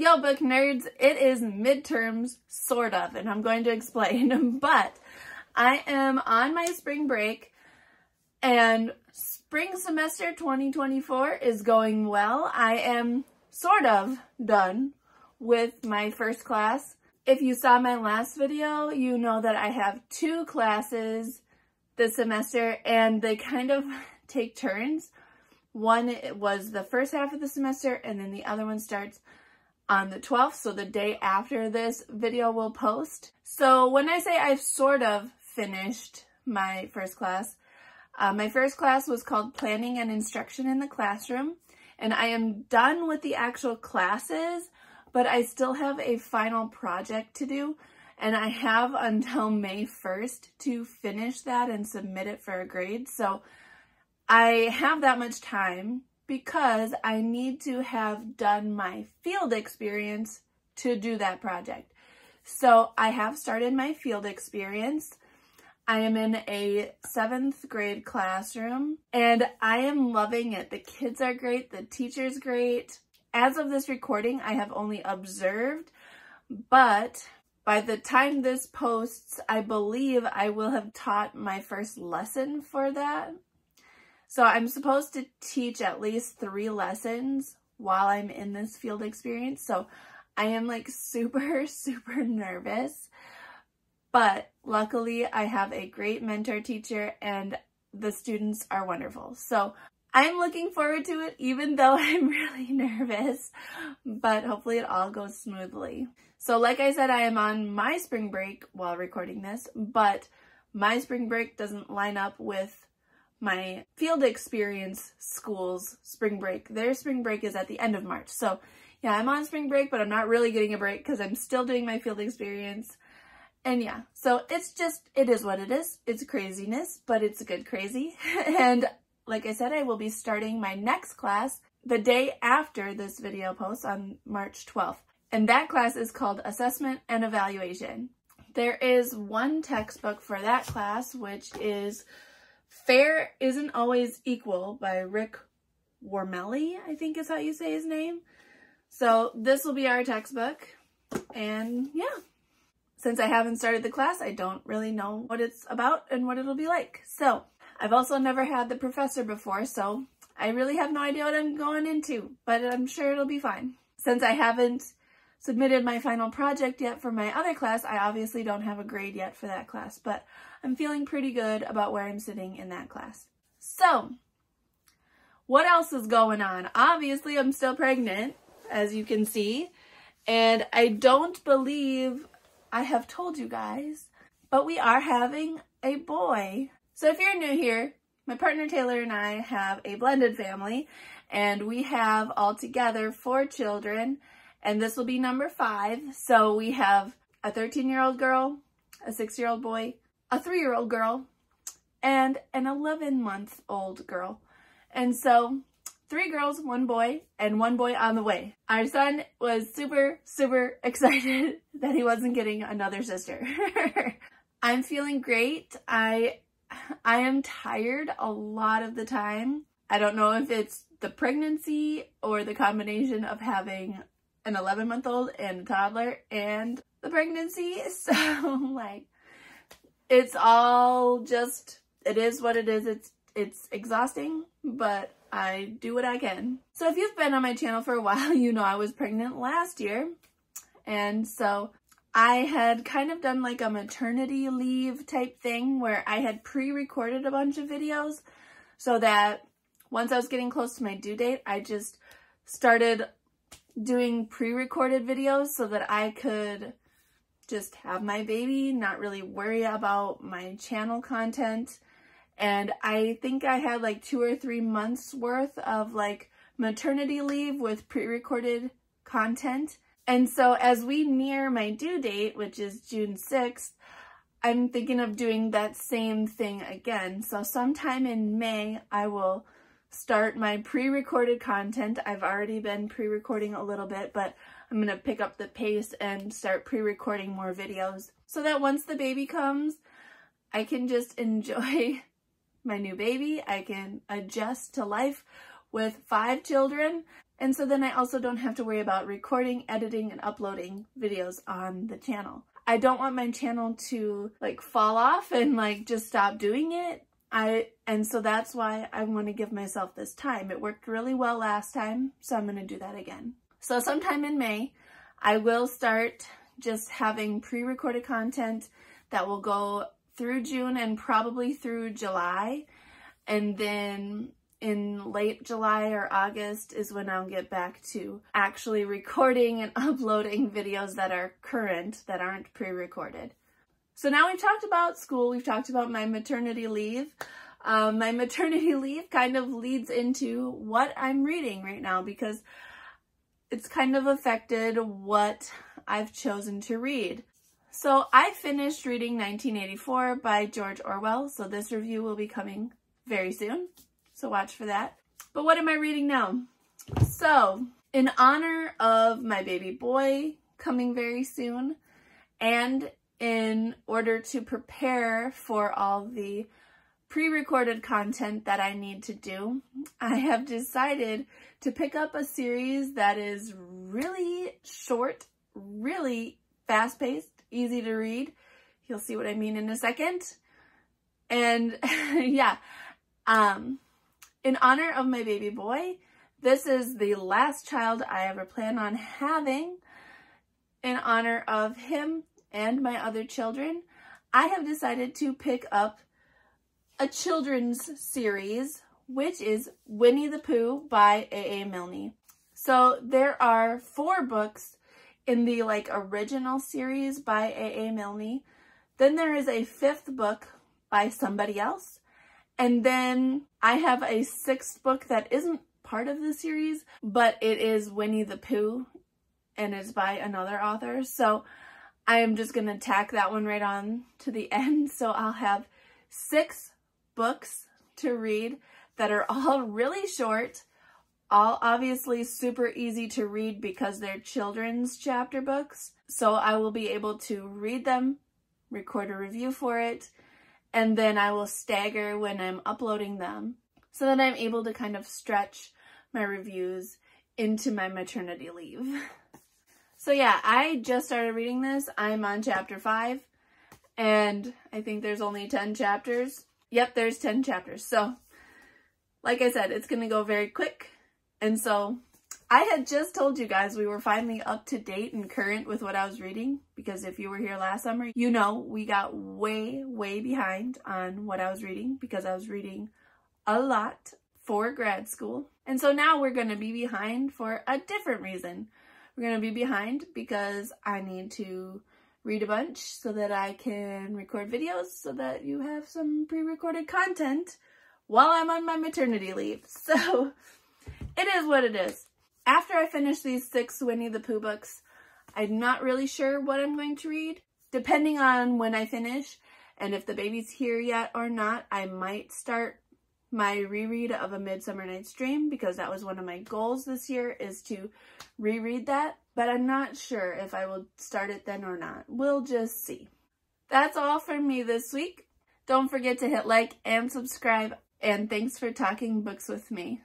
Yo, book nerds, it is midterms, sort of, and I'm going to explain, but I am on my spring break, and spring semester 2024 is going well. I am sort of done with my first class. If you saw my last video, you know that I have 2 classes this semester, and they kind of take turns. One was the first half of the semester, and then the other one starts on the 12th, so the day after this video will post. So when I say I've sort of finished my first class was called Planning and Instruction in the Classroom, and I am done with the actual classes, but I still have a final project to do, and I have until May 1st to finish that and submit it for a grade. So I have that much time because I need to have done my field experience to do that project. So I have started my field experience. I am in a 7th grade classroom and I am loving it. The kids are great, the teacher's great. As of this recording, I have only observed, but by the time this posts, I believe I will have taught my first lesson for that. So I'm supposed to teach at least 3 lessons while I'm in this field experience. So I am like super, super nervous, but luckily I have a great mentor teacher and the students are wonderful. So I'm looking forward to it, even though I'm really nervous, but hopefully it all goes smoothly. So like I said, I am on my spring break while recording this, but my spring break doesn't line up with my field experience school's spring break. Their spring break is at the end of March. So yeah, I'm on spring break, but I'm not really getting a break because I'm still doing my field experience. And yeah, so it's just, it is what it is. It's craziness, but it's good crazy. And like I said, I will be starting my next class the day after this video posts on March 12th. And that class is called Assessment and Evaluation. There is one textbook for that class, which is Fair Isn't Always Equal by Rick Wormelli, I think is how you say his name. So this will be our textbook. And yeah, since I haven't started the class, I don't really know what it's about and what it'll be like. So I've also never had the professor before, so I really have no idea what I'm going into, but I'm sure it'll be fine. Since I haven't submitted my final project yet for my other class, I obviously don't have a grade yet for that class, but I'm feeling pretty good about where I'm sitting in that class. So, what else is going on? Obviously, I'm still pregnant, as you can see, and I don't believe I have told you guys, but we are having a boy. So if you're new here, my partner Taylor and I have a blended family, and we have altogether 4 children, and this will be number 5. So we have a 13-year-old girl, a 6-year-old boy, a 3-year-old girl, and an 11-month-old girl. And so 3 girls, 1 boy, and 1 boy on the way. Our son was super, super excited that he wasn't getting another sister. I'm feeling great. I am tired a lot of the time. I don't know if it's the pregnancy or the combination of having an 11-month-old and a toddler and the pregnancy. So like, it's all just, it is what it is. It's exhausting, but I do what I can. So if you've been on my channel for a while, you know I was pregnant last year. And so I had kind of done like a maternity leave type thing where I had pre-recorded a bunch of videos so that once I was getting close to my due date, I just started doing pre-recorded videos so that I could just have my baby, not really worry about my channel content. And I think I had like 2 or 3 months worth of like maternity leave with pre-recorded content. And so as we near my due date, which is June 6th, I'm thinking of doing that same thing again. So sometime in May, I will start my pre-recorded content. I've already been pre-recording a little bit, but I'm going to pick up the pace and start pre-recording more videos so that once the baby comes, I can just enjoy my new baby. I can adjust to life with 5 children. And so then I also don't have to worry about recording, editing, and uploading videos on the channel. I don't want my channel to like fall off and like just stop doing it. And so that's why I want to give myself this time. It worked really well last time, so I'm going to do that again. So sometime in May, I will start just having pre-recorded content that will go through June and probably through July. And then in late July or August is when I'll get back to actually recording and uploading videos that are current, that aren't pre-recorded. So now we've talked about school, we've talked about my maternity leave. My maternity leave kind of leads into what I'm reading right now because it's kind of affected what I've chosen to read. So I finished reading 1984 by George Orwell, so this review will be coming very soon, so watch for that. But what am I reading now? So, in honor of my baby boy coming very soon, and in order to prepare for all the pre-recorded content that I need to do, I have decided to pick up a series that is really short, really fast-paced, easy to read. You'll see what I mean in a second. And yeah, in honor of my baby boy, this is the last child I ever plan on having. In honor of him and my other children, I have decided to pick up a children's series, which is Winnie the Pooh by A.A. Milne. So there are 4 books in the like original series by A.A. Milne. Then there is a 5th book by somebody else. And then I have a 6th book that isn't part of the series, but it is Winnie the Pooh and is by another author. So I am just going to tack that one right on to the end. So I'll have 6 books to read that are all really short, all obviously super easy to read because they're children's chapter books. So I will be able to read them, record a review for it, and then I will stagger when I'm uploading them so that I'm able to kind of stretch my reviews into my maternity leave. So yeah, I just started reading this. I'm on chapter 5, and I think there's only 10 chapters. Yep, there's 10 chapters. So, like I said, it's going to go very quick. And so, I had just told you guys we were finally up to date and current with what I was reading. Because if you were here last summer, you know we got way, way behind on what I was reading. Because I was reading a lot for grad school. And so now we're going to be behind for a different reason. We're going to be behind because I need to read a bunch so that I can record videos so that you have some pre-recorded content while I'm on my maternity leave. So it is what it is. After I finish these 6 Winnie the Pooh books, I'm not really sure what I'm going to read. Depending on when I finish and if the baby's here yet or not, I might start my reread of A Midsummer Night's Dream because that was one of my goals this year, is to reread that. But I'm not sure if I will start it then or not. We'll just see. That's all from me this week. Don't forget to hit like and subscribe. And thanks for talking books with me.